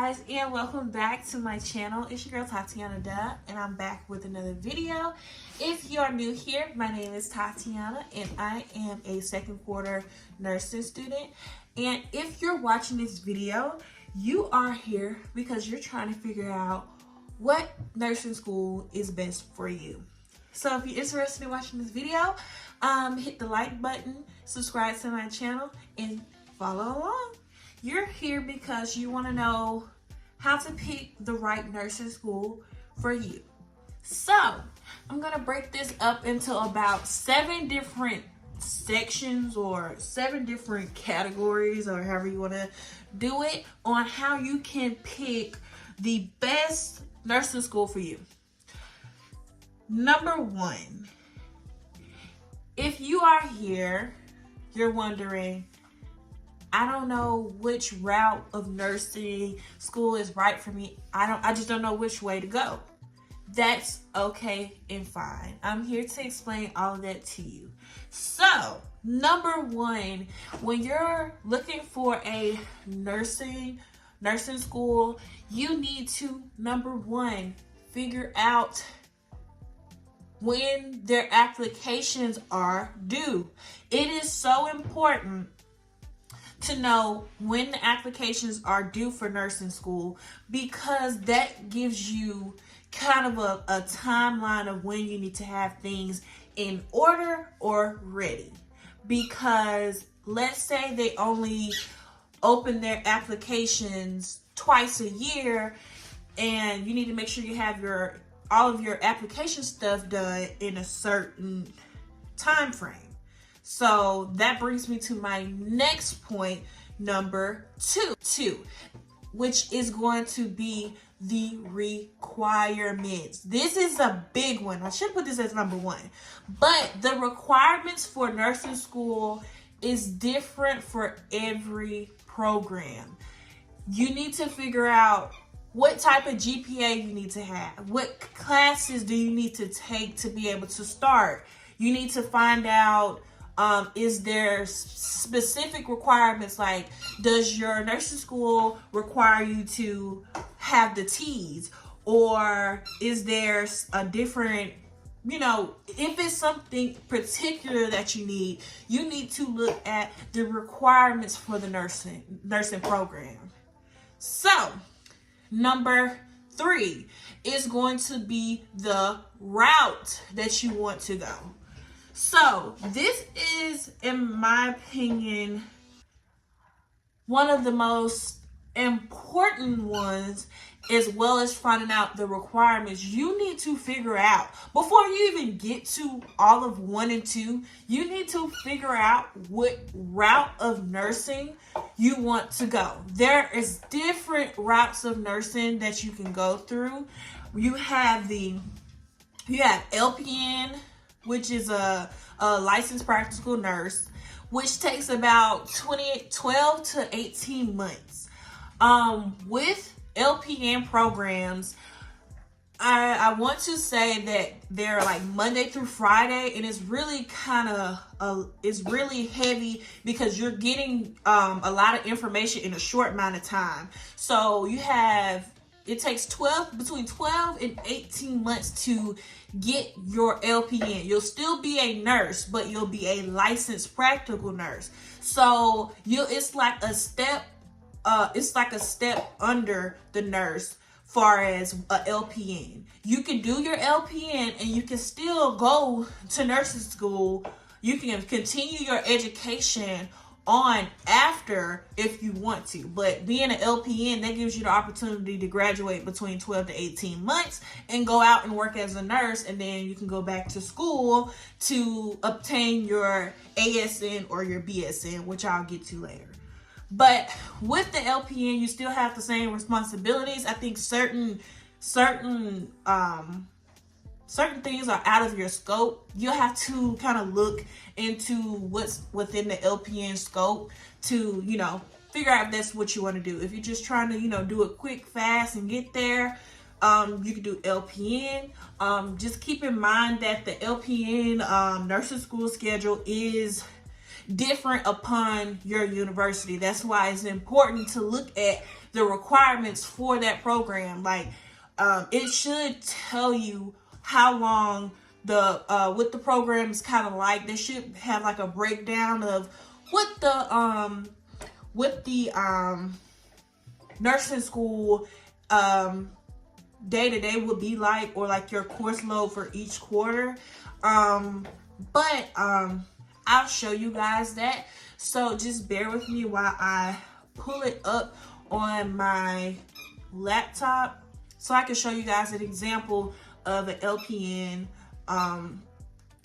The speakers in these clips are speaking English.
guys, and welcome back to my channel. It's your girl Tatiana Duh, and I'm back with another video. If you are new here, my name is Tatiana and I am a second quarter nursing student. And if you're watching this video, you are here because you're trying to figure out what nursing school is best for you. So if you're interested in watching this video, hit the like button, subscribe to my channel, and follow along. You're here because you want to know how to pick the right nursing school for you. So I'm going to break this up into about 7 different sections or 7 different categories, or however you want to do it, on how you can pick the best nursing school for you. Number 1, if you are here, you're wondering, I don't know which route of nursing school is right for me. I just don't know which way to go. That's okay and fine. I'm here to explain all of that to you. So, number 1, when you're looking for a nursing school, you need to, number 1, figure out when their applications are due. It is so important to know when the applications are due for nursing school, because that gives you kind of a timeline of when you need to have things in order or ready. Because let's say they only open their applications twice a year, and you need to make sure you have all of your application stuff done in a certain time frame. So that brings me to my next point, number 2, which is going to be the requirements. This is a big one. I should put this as number 1. But the requirements for nursing school is different for every program. You need to figure out what type of GPA you need to have. What classes do you need to take to be able to start? You need to find out, is there specific requirements, like does your nursing school require you to have the T's, or is there a different, if it's something particular that you need to look at the requirements for the nursing program. So number 3 is going to be the route that you want to go. So this is, in my opinion, one of the most important ones, as well as finding out the requirements. You need to figure out, before you even get to all of 1 and 2, you need to figure out what route of nursing you want to go. There is different routes of nursing that you can go through. You have LPN, which is a licensed practical nurse, which takes about 12 to 18 months. With LPN programs, I want to say that they're like Monday through Friday, and it's really it's really heavy because you're getting a lot of information in a short amount of time. So it takes between 12 and 18 months to get your LPN. You'll still be a nurse, but you'll be a licensed practical nurse. So it's like a step under the nurse far as a LPN. You can do your LPN and you can still go to nursing school. You can continue your education on after if you want to, but being an LPN, that gives you the opportunity to graduate between 12 to 18 months and go out and work as a nurse, and then you can go back to school to obtain your ASN or your BSN, which I'll get to later. But with the LPN, you still have the same responsibilities. I think certain things are out of your scope. You'll have to kind of look into what's within the LPN scope to, figure out if that's what you want to do. If you're just trying to, do it quick, fast, and get there, you can do LPN. Just keep in mind that the LPN nursing school schedule is different upon your university. That's why it's important to look at the requirements for that program. Like, it should tell you how long the what the program is kind of like. They should have like a breakdown of what the nursing school day to day would be like, or like your course load for each quarter. But I'll show you guys that. So just bear with me while I pull it up on my laptop so I can show you guys an example of an LPN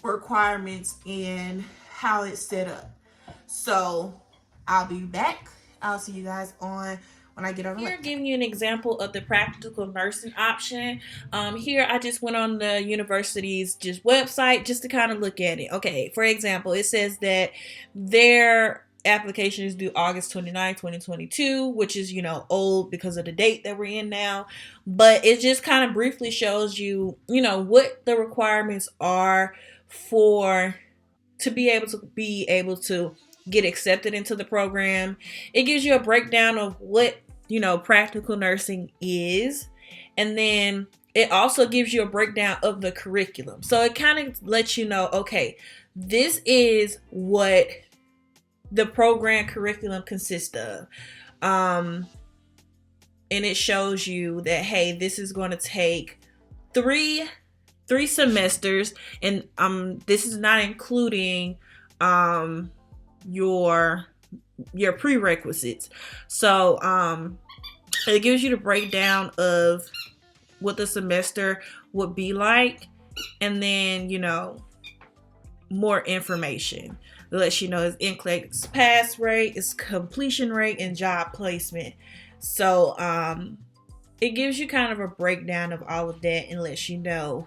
requirements and how it's set up. So I'll be back. I'll see you guys on when I get on. Here, giving you an example of the practical nursing option. Here I just went on the university's just website just to kind of look at it. Okay, for example, it says that their application is due August 29, 2022, which is, old because of the date that we're in now. But it just kind of briefly shows you, what the requirements are to be able to get accepted into the program. It gives you a breakdown of what, practical nursing is. And then it also gives you a breakdown of the curriculum. So it kind of lets you know, okay, this is what the program curriculum consists of. And it shows you that, hey, this is going to take three semesters, and this is not including your prerequisites. So it gives you the breakdown of what the semester would be like, and then more information. It lets you know its NCLEX pass rate, its completion rate, and job placement. So it gives you kind of a breakdown of all of that and lets you know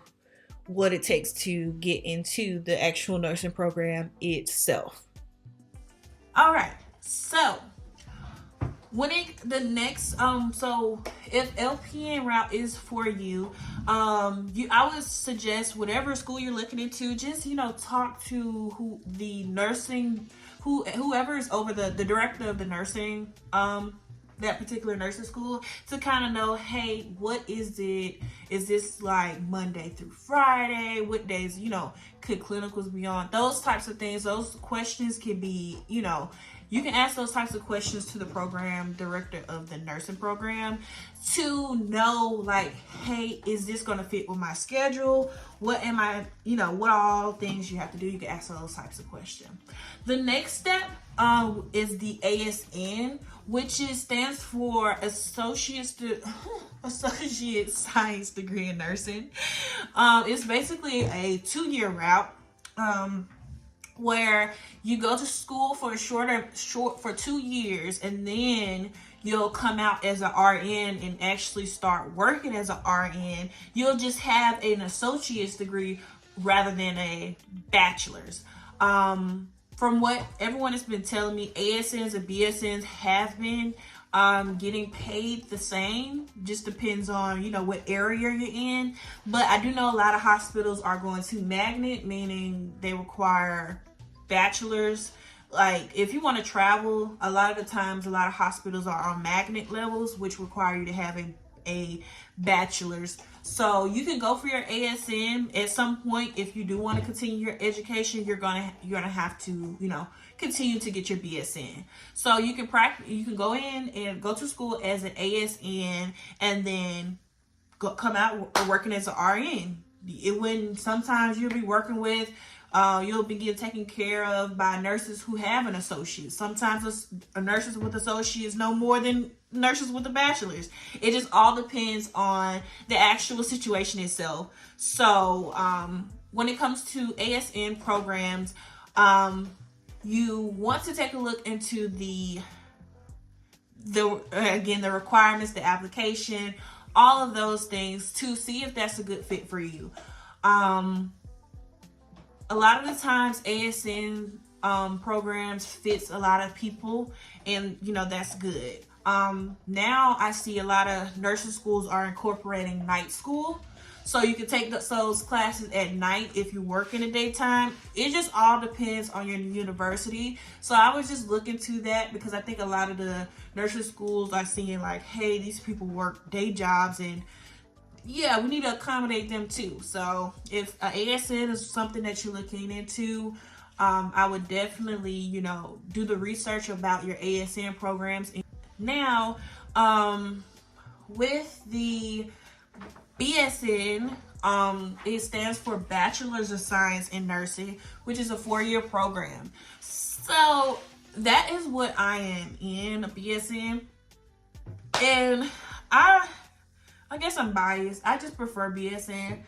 what it takes to get into the actual nursing program itself. All right, so so if LPN route is for you, I would suggest whatever school you're looking into, just talk to whoever is over the director of the nursing that particular nursing school, to kind of know, hey, what is it? Is this like Monday through Friday? What days, could clinicals be on? Those types of things. Those questions can be, you can ask those types of questions to the program director of the nursing program to know, like, hey, is this going to fit with my schedule? What am I, what are all things you have to do? You can ask those types of questions. The next step is the ASN, which stands for Associate Science Degree in Nursing. It's basically a 2-year route. Where you go to school for for 2 years, and then you'll come out as an RN and actually start working as an RN. You'll just have an associate's degree rather than a bachelor's. From what everyone has been telling me, ASNs and BSNs have been getting paid the same. Just depends on what area you're in. But I do know a lot of hospitals are going to magnet, meaning they require bachelors. Like, if you want to travel, a lot of the times a lot of hospitals are on magnet levels, which require you to have a bachelor's. So you can go for your ASN at some point. If you do want to continue your education, you're gonna have to continue to get your BSN. So you can go in and go to school as an ASN, and then come out working as an RN. When sometimes you'll be working with you'll be getting taken care of by nurses who have an associate. Sometimes nurses with associates know more than nurses with a bachelor's. It just all depends on the actual situation itself. So when it comes to ASN programs, you want to take a look into the requirements, the application, all of those things to see if that's a good fit for you. A lot of the times ASN programs fits a lot of people, and that's good. Now I see a lot of nursing schools are incorporating night school. So you can take those classes at night if you work in the daytime. It just all depends on your university. So I was just looking to that because I think a lot of the nursing schools are seeing like, hey, these people work day jobs, and yeah, we need to accommodate them too. So if ASN is something that you're looking into, I would definitely, do the research about your ASN programs. Now, with the BSN, it stands for Bachelor's of Science in Nursing, which is a 4-year program. So that is what I am in, a BSN. And I guess I'm biased. I just prefer BSN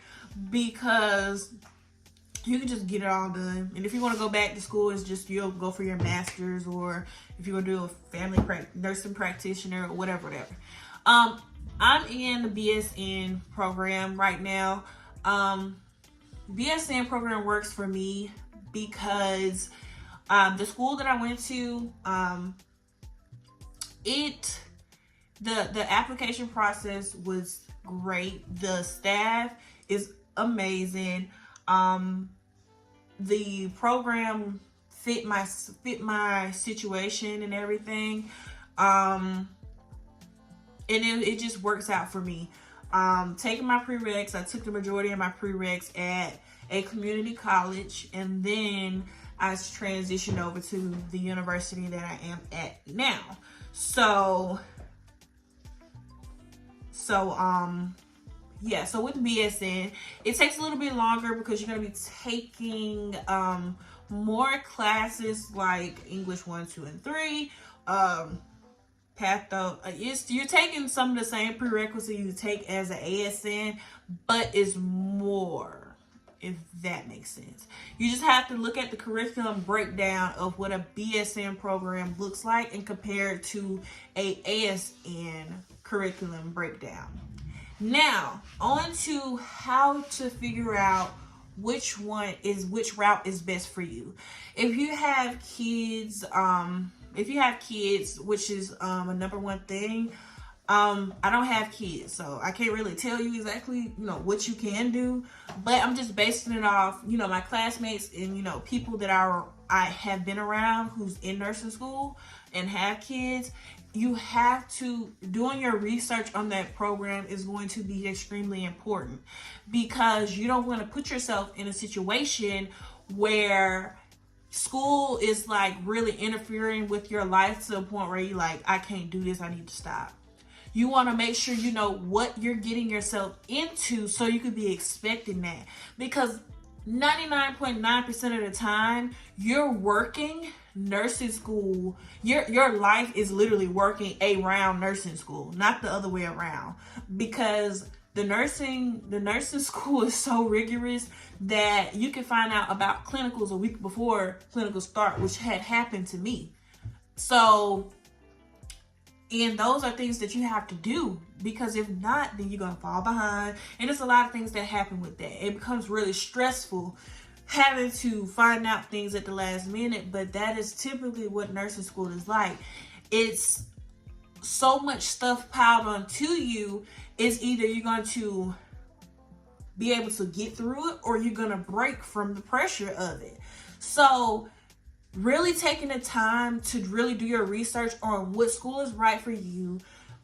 because you can just get it all done. And if you want to go back to school, it's just you'll go for your master's, or if you're going to do a family nursing practitioner or whatever. I'm in the BSN program right now. BSN program works for me because the school that I went to, the application process was great. The staff is amazing. The program fit my situation and everything. And it just works out for me. Taking my Pre-Reqs, I took the majority of my Pre-Reqs at a community college, and then I transitioned over to the university that I am at now. So with BSN, it takes a little bit longer because you're going to be taking more classes like English 1, 2, and 3, patho. You're taking some of the same prerequisites you take as an ASN, but it's more, if that makes sense. You just have to look at the curriculum breakdown of what a BSN program looks like and compare it to a ASN curriculum breakdown. Now, on to how to figure out which route is best for you. If you have kids, which is a number one thing, I don't have kids, so I can't really tell you exactly, what you can do, but I'm just basing it off, my classmates and, people that I have been around who's in nursing school and have kids. You have to, doing your research on that program is going to be extremely important, because you don't want to put yourself in a situation where school is like really interfering with your life to a point where you're like, I can't do this, I need to stop. You want to make sure you know what you're getting yourself into so you could be expecting that, because 99.9% of the time you're working nursing school, your life is literally working around nursing school, not the other way around, because the nursing school is so rigorous that you can find out about clinicals a week before clinicals start, which had happened to me. So, and those are things that you have to do, because if not, then you're going to fall behind. And there's a lot of things that happen with that. It becomes really stressful having to find out things at the last minute, but that is typically what nursing school is like. It's so much stuff piled onto you. It's either you're going to be able to get through it, or you're going to break from the pressure of it. So really taking the time to really do your research on what school is right for you,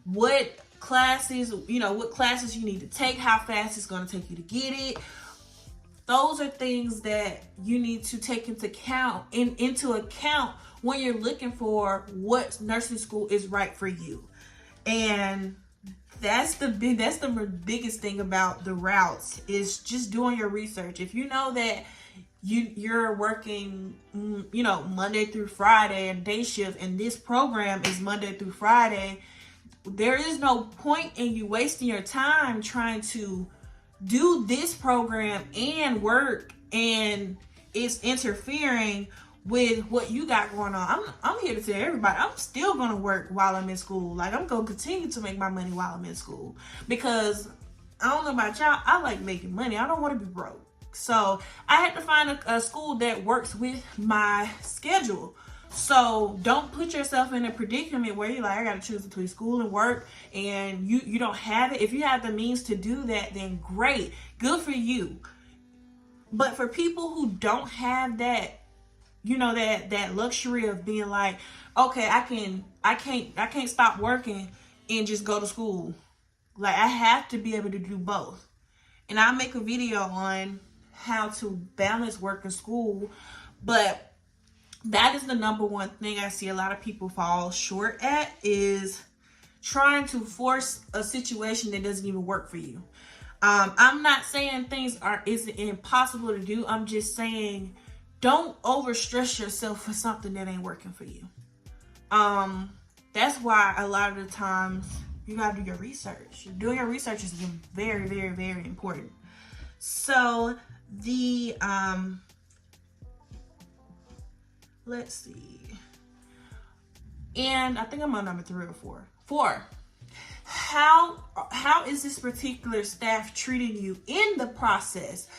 what classes you need to take, how fast it's going to take you to get it. Those are things that you need to take into account when you're looking for what nursing school is right for you. And that's the biggest thing about the routes, is just doing your research. If you know that you're working, Monday through Friday and day shift, and this program is Monday through Friday, there is no point in you wasting your time trying to do this program and work, and it's interfering with what you got going on. I'm here to tell everybody, I'm still going to work while I'm in school. Like, I'm going to continue to make my money while I'm in school, because I don't know about y'all, I like making money. I don't want to be broke. So I had to find a school that works with my schedule. So don't put yourself in a predicament where you're like, I got to choose between school and work, and you don't have it. If you have the means to do that, then great, good for you. But for people who don't have that, that luxury of being like, okay, I can't stop working and just go to school. Like, I have to be able to do both. And I'll make a video on how to balance work and school, but that is the number one thing I see a lot of people fall short at, is trying to force a situation that doesn't even work for you. I'm not saying things isn't impossible to do. I'm just saying, don't overstress yourself for something that ain't working for you. That's why a lot of the times you gotta do your research. Doing your research is very, very, very important. So let's see. And I think I'm on number 3 or 4. 4. How is this particular staff treating you in the process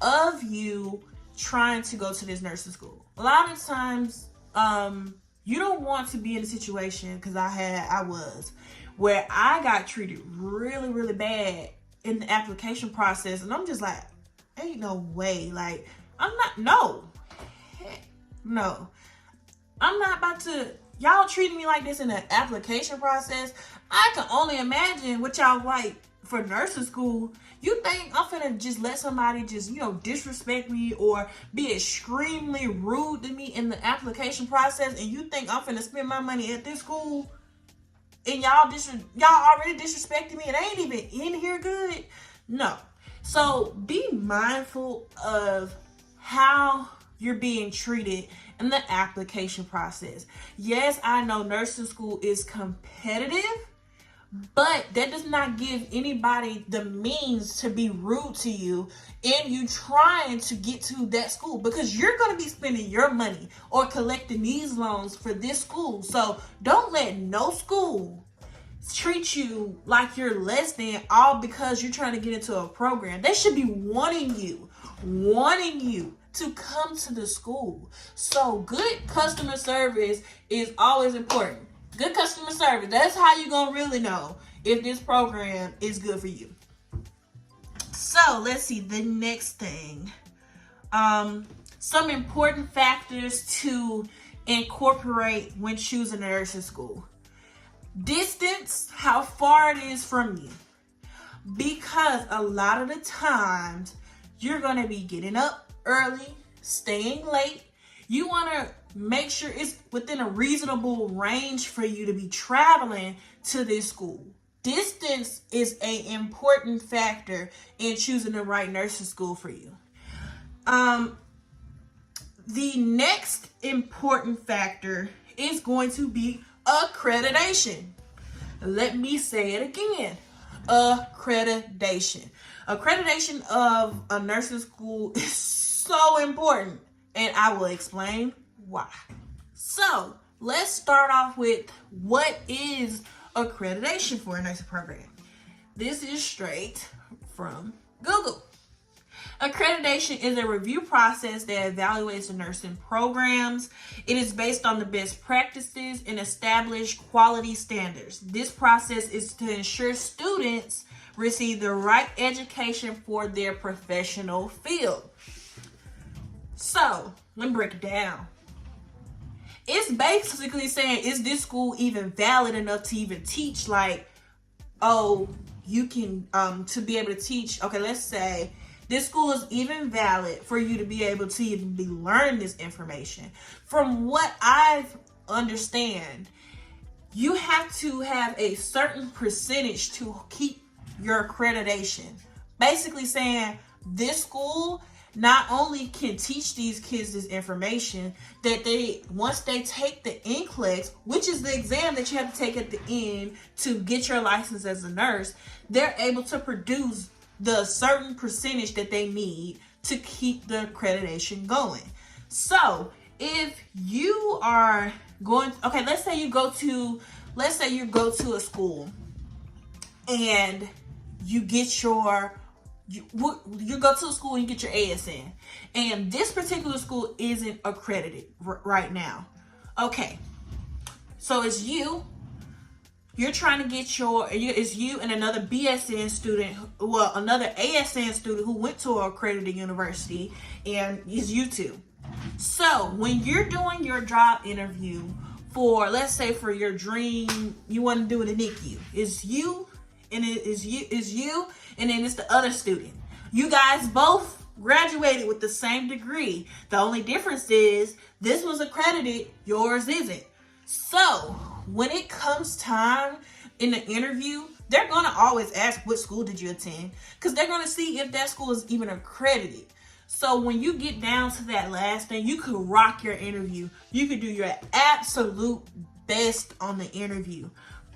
of you trying to go to this nursing school? A lot of times, you don't want to be in a situation, because I was, where I got treated really, really bad in the application process, and I'm just like, ain't no way. Like, no, I'm not about to, y'all treating me like this in the application process. I can only imagine what y'all like for nursing school. You think I'm finna just let somebody just, disrespect me or be extremely rude to me in the application process, and you think I'm finna spend my money at this school and y'all already disrespecting me and I ain't even in here good? No. So be mindful of how you're being treated in the application process. Yes, I know nursing school is competitive, but that does not give anybody the means to be rude to you in you trying to get to that school, because you're going to be spending your money or collecting these loans for this school. So don't let no school treat you like you're less than, all because you're trying to get into a program. They should be wanting you to come to the school. So good customer service is always important. Good customer service. That's how you're going to really know if this program is good for you. So let's see the next thing. Some important factors to incorporate when choosing a nursing school. Distance, how far it is from you. Because a lot of the times you're going to be getting up early, staying late. You want to make sure it's within a reasonable range for you to be traveling to this school. Distance is an important factor in choosing the right nursing school for you. The next important factor is going to be accreditation. Let me say it again. Accreditation. Accreditation of a nursing school is so important, and I will explain why. So let's start off with, what is accreditation for a nursing program? This is straight from Google. Accreditation is a review process that evaluates the nursing programs. It is based on the best practices and established quality standards. This process is to ensure students receive the right education for their professional field. So, let me break it down. It's basically saying, is this school even valid enough to even teach? Like, oh, you can, to be able to teach, okay, let's say this school is even valid for you to be able to even be learning this information. From what I understand, you have to have a certain percentage to keep your accreditation. Basically saying, this school not only can teach these kids this information, that once they take the NCLEX, which is the exam that you have to take at the end to get your license as a nurse, they're able to produce the certain percentage that they need to keep the accreditation going. So if you are going, okay, let's say you go to a school and you get your, you go to a school and you get your ASN, and this particular school isn't accredited right now. Okay, so it's you. You're trying to get it's you and another BSN student, well, another ASN student who went to an accredited university, and it's you two. So when you're doing your job interview for, let's say for your dream, you want to do it in NICU, it's you, and it's you, and then it's the other student. You guys both graduated with the same degree. The only difference is this was accredited, yours isn't. So when it comes time in the interview, they're going to always ask, what school did you attend? Because they're going to see if that school is even accredited. So when you get down to that last thing, you could rock your interview. You could do your absolute best on the interview.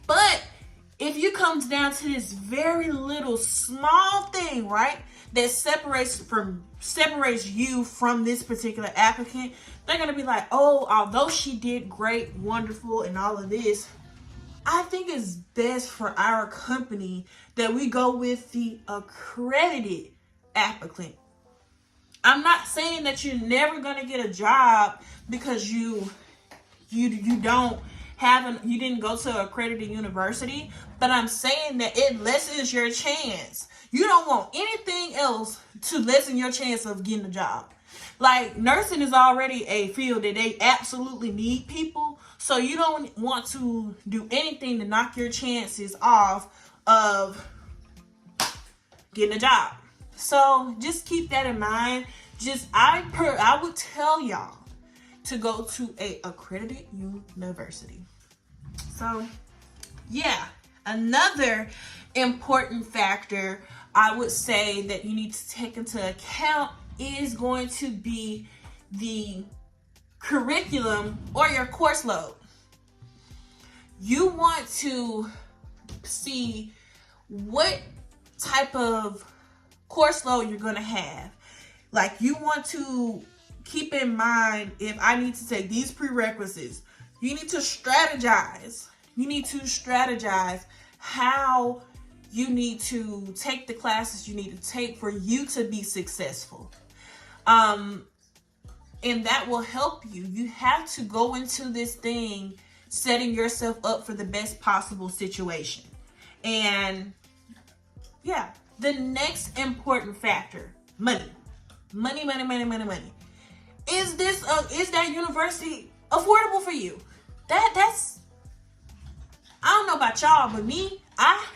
But if you comes down to this very little small thing, right, that separates you from this particular applicant, they're going to be like, oh, although she did great, wonderful, and all of this, I think it's best for our company that we go with the accredited applicant. I'm not saying that you're never going to get a job because you didn't go to an accredited university, but I'm saying that it lessens your chance. You don't want anything else to lessen your chance of getting a job. Like, nursing is already a field that they absolutely need people, so you don't want to do anything to knock your chances off of getting a job. So just keep that in mind. I would tell y'all to go to a accredited university. So yeah, another important factor I would say that you need to take into account is going to be the curriculum or your course load. You want to see what type of course load you're going to have. Like, you want to keep in mind, if I need to take these prerequisites, you need to strategize. You need to strategize how you need to take the classes you need to take for you to be successful. And that will help you. You have to go into this thing setting yourself up for the best possible situation. And yeah, the next important factor, money. Money. Is that university affordable for you? That's, I don't know about y'all, but me, I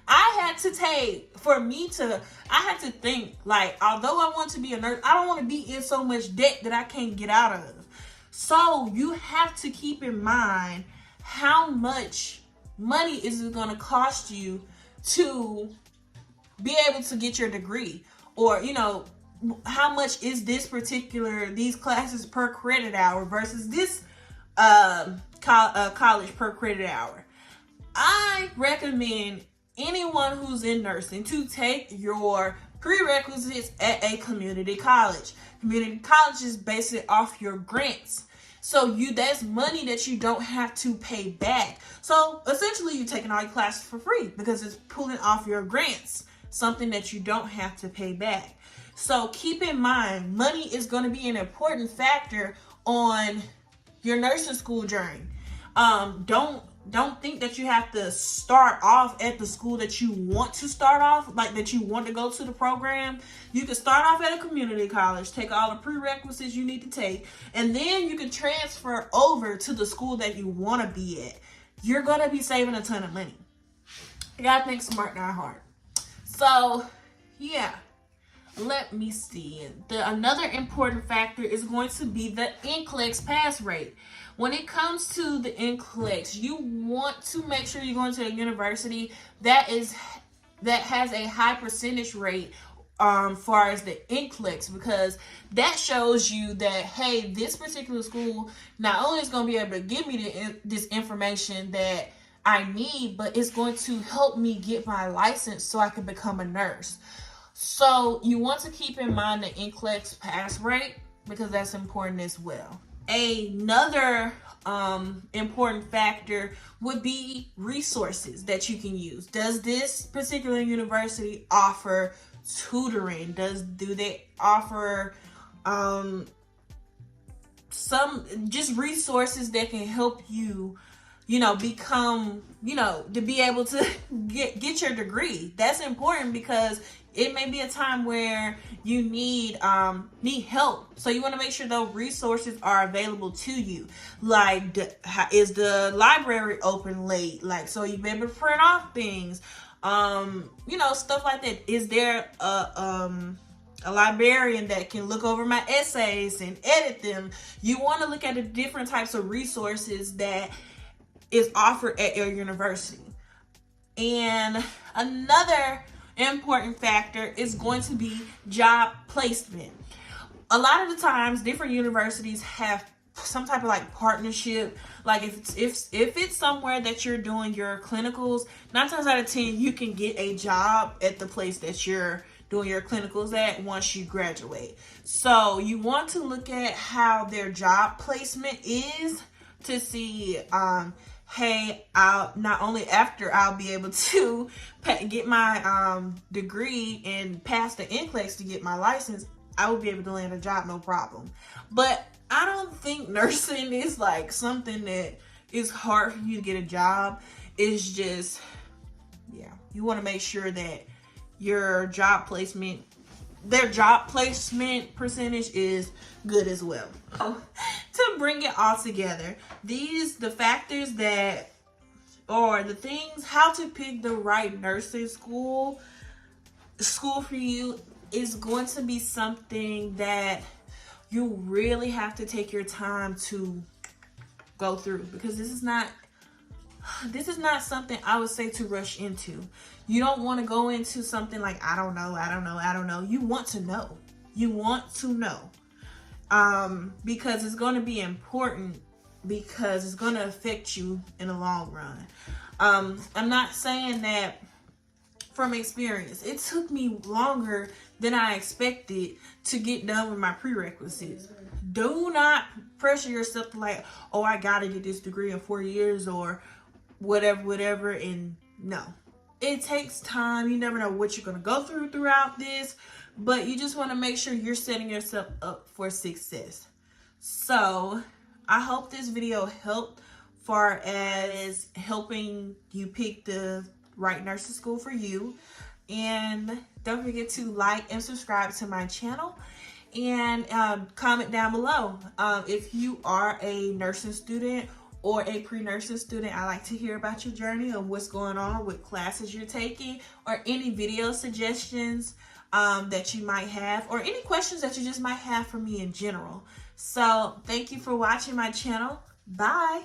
had to think, like, although I want to be a nurse, I don't want to be in so much debt that I can't get out of. So you have to keep in mind how much money is it going to cost you to be able to get your degree, or, how much is these classes per credit hour versus this college per credit hour. I recommend anyone who's in nursing to take your prerequisites at a community college. Community college is based off your grants. So that's money that you don't have to pay back. So essentially you're taking all your classes for free because it's pulling off your grants, something that you don't have to pay back. So keep in mind, money is going to be an important factor on your nursing school journey. Don't think that you have to start off at the school that you want to start off, like that you want to go to the program. You can start off at a community college, take all the prerequisites you need to take, and then you can transfer over to the school that you want to be at. You're going to be saving a ton of money. You got to think smart, not hard. So, yeah. Let me see. Another important factor is going to be the NCLEX pass rate. When it comes to the NCLEX, you want to make sure you're going to a university that has a high percentage rate far as the NCLEX, because that shows you that, hey, this particular school not only is going to be able to give me this information that I need, but it's going to help me get my license so I can become a nurse. So you want to keep in mind the NCLEX pass rate because that's important as well. Another important factor would be resources that you can use. Does this particular university offer tutoring? Do they offer some just resources that can help you, become, to be able to get your degree. That's important because it may be a time where you need help. So you want to make sure those resources are available to you. Like, is the library open late? Like, so you've been able to print off things, stuff like that. Is there a librarian that can look over my essays and edit them? You want to look at the different types of resources that is offered at your university. And another important factor is going to be job placement. A lot of the times, different universities have some type of like partnership. Like if it's somewhere that you're doing your clinicals, 9 times out of 10 you can get a job at the place that you're doing your clinicals at once you graduate. So you want to look at how their job placement is to see, hey, I'll not only after I'll be able to get my degree and pass the NCLEX to get my license, I will be able to land a job, no problem. But I don't think nursing is like something that is hard for you to get a job. It's just, you want to make sure that your their job placement percentage is good as well. To bring it all together, the factors that, or the things, how to pick the right nursing school for you is going to be something that you really have to take your time to go through, because this is not something I would say to rush into. You don't want to go into something like, I don't know. You want to know. Because it's going to be important, because it's going to affect you in the long run. I'm not saying that from experience. It took me longer than I expected to get done with my prerequisites. Do not pressure yourself to like, oh, I gotta get this degree in 4 years or whatever. And no, it takes time. You never know what you're going to go throughout this, but you just want to make sure you're setting yourself up for success. So I hope this video helped far as helping you pick the right nursing school for you. And don't forget to like and subscribe to my channel, and comment down below if you are a nursing student or a pre-nursing student. I like to hear about your journey and what's going on with classes you're taking, or any video suggestions that you might have, or any questions that you just might have for me in general. So thank you for watching my channel. Bye.